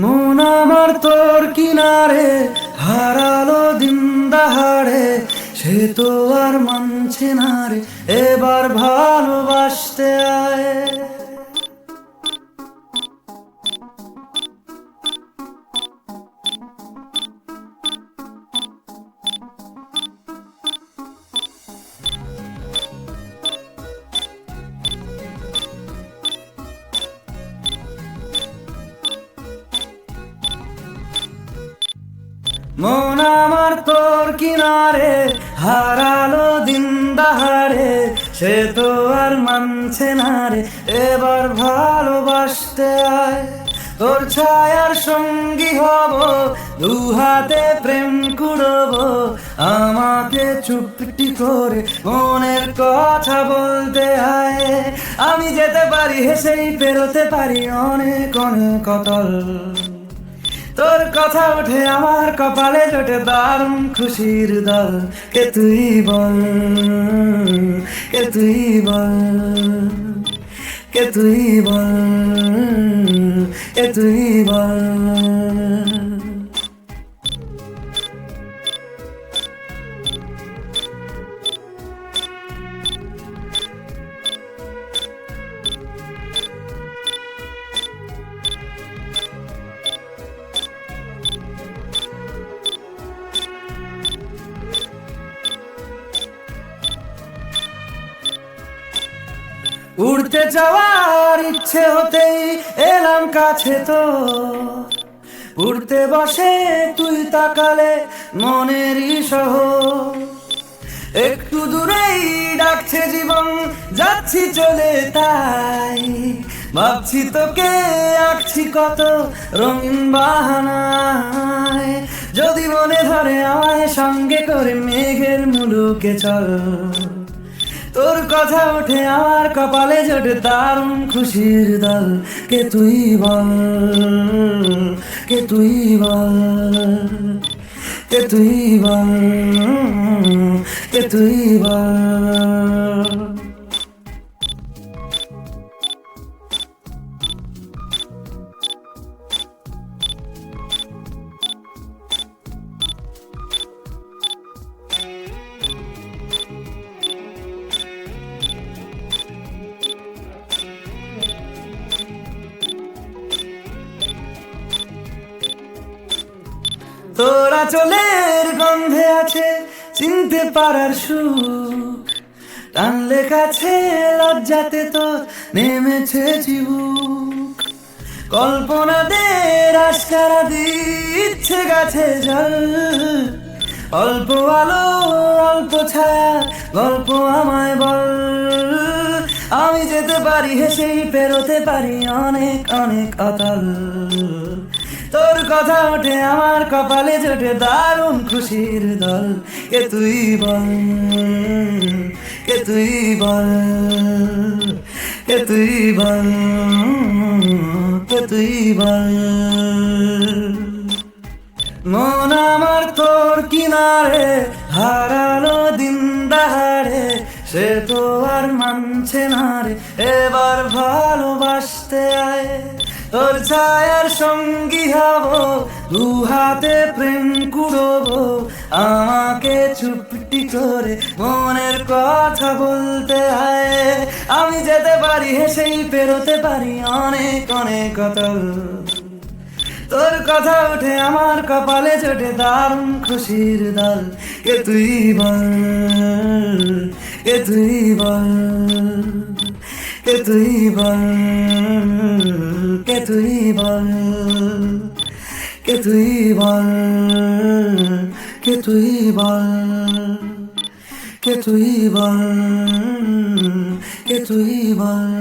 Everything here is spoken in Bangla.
মন আমার তোর কিনারে হারালো দিন দাহাড়ে, সে তো আর মানছে না রে এবার ভালোবাসতে আয়। মন আমার তোর কিনারে হারালো দিন দাহাড়ে, সে তো আর মানছে না রে এবার ভালোবাসতে আয়। তোর ছায়ার সঙ্গী হব, দু হাতে প্রেম কুড়ব, আমাকে চুপটি করে মনের কথা বলতে আয়। আমি যেতে পারি হেসেই পেরোতে পারি অনেক অনেক অতল, তোর কথা ওঠে আমার কপালে জোটে দারুণ খুশির দল। কে তুই বল, কে তুই বল, কে তুই বল, কে তুই বল। উড়তে যাওয়ার ইচ্ছে হতেই এলাম কাছে তো, উড়তে বসে তুই তাকালে মনেরই শহর। একটু দূরেই ডাকছে জীবন, যাচ্ছি চলে তাই ভাবছি তোকে আঁকছি কত রঙিন বাহানায়। যদি মনে ধরে আমায় সঙ্গে করে মেঘের মুলুকে চল, তোর কথা ওঠে আমার কপালে জোটে দারুণ খুশির দল। কে তুই বল, কে তুই বল, কে তুই বল, কে তুই বল। তোরা চলের গন্ধে আছে চিনতে পারার সুখ, টানলে কাছে লজ্জাতে তো নেমেছে চিবুক। কল্পনাদের আশকারা দিচ্ছে গাছে জল, অল্প আলো অল্প ছায়া গল্প আমায় বল। আমি যেতে পারি হেসেই পেরোতে পারি অনেক অনেক অতল, তোর কথা ওঠে আমার কপালে জোটে দারুণ খুশির দল। কে তুই বল, কে তুই বল, কে তুই বল, কে তুই বল। মন আমার তোর কিনারে হারালো দিন দাহাড়ে, সে তো আর মানছে না রে এবার ভালোবাসতে আয়। তোর ছায়ার সঙ্গী হব, দু হাতে প্রেম কুড়ব, আমাকে চুপটি করে মনের কথা বলতে আয়। আমি যেতে পারি হেসেই পেরোতে পারি অনেক অনেক অতল, তোর কথা ওঠে আমার কপালে জোটে দারুণ খুশির দল। কে তুই বল, কে তুই বল, কে তুই বল, কে তুই বল, কে তুই বল, কে তুই বল, কে তুই বল, কে তুই বল।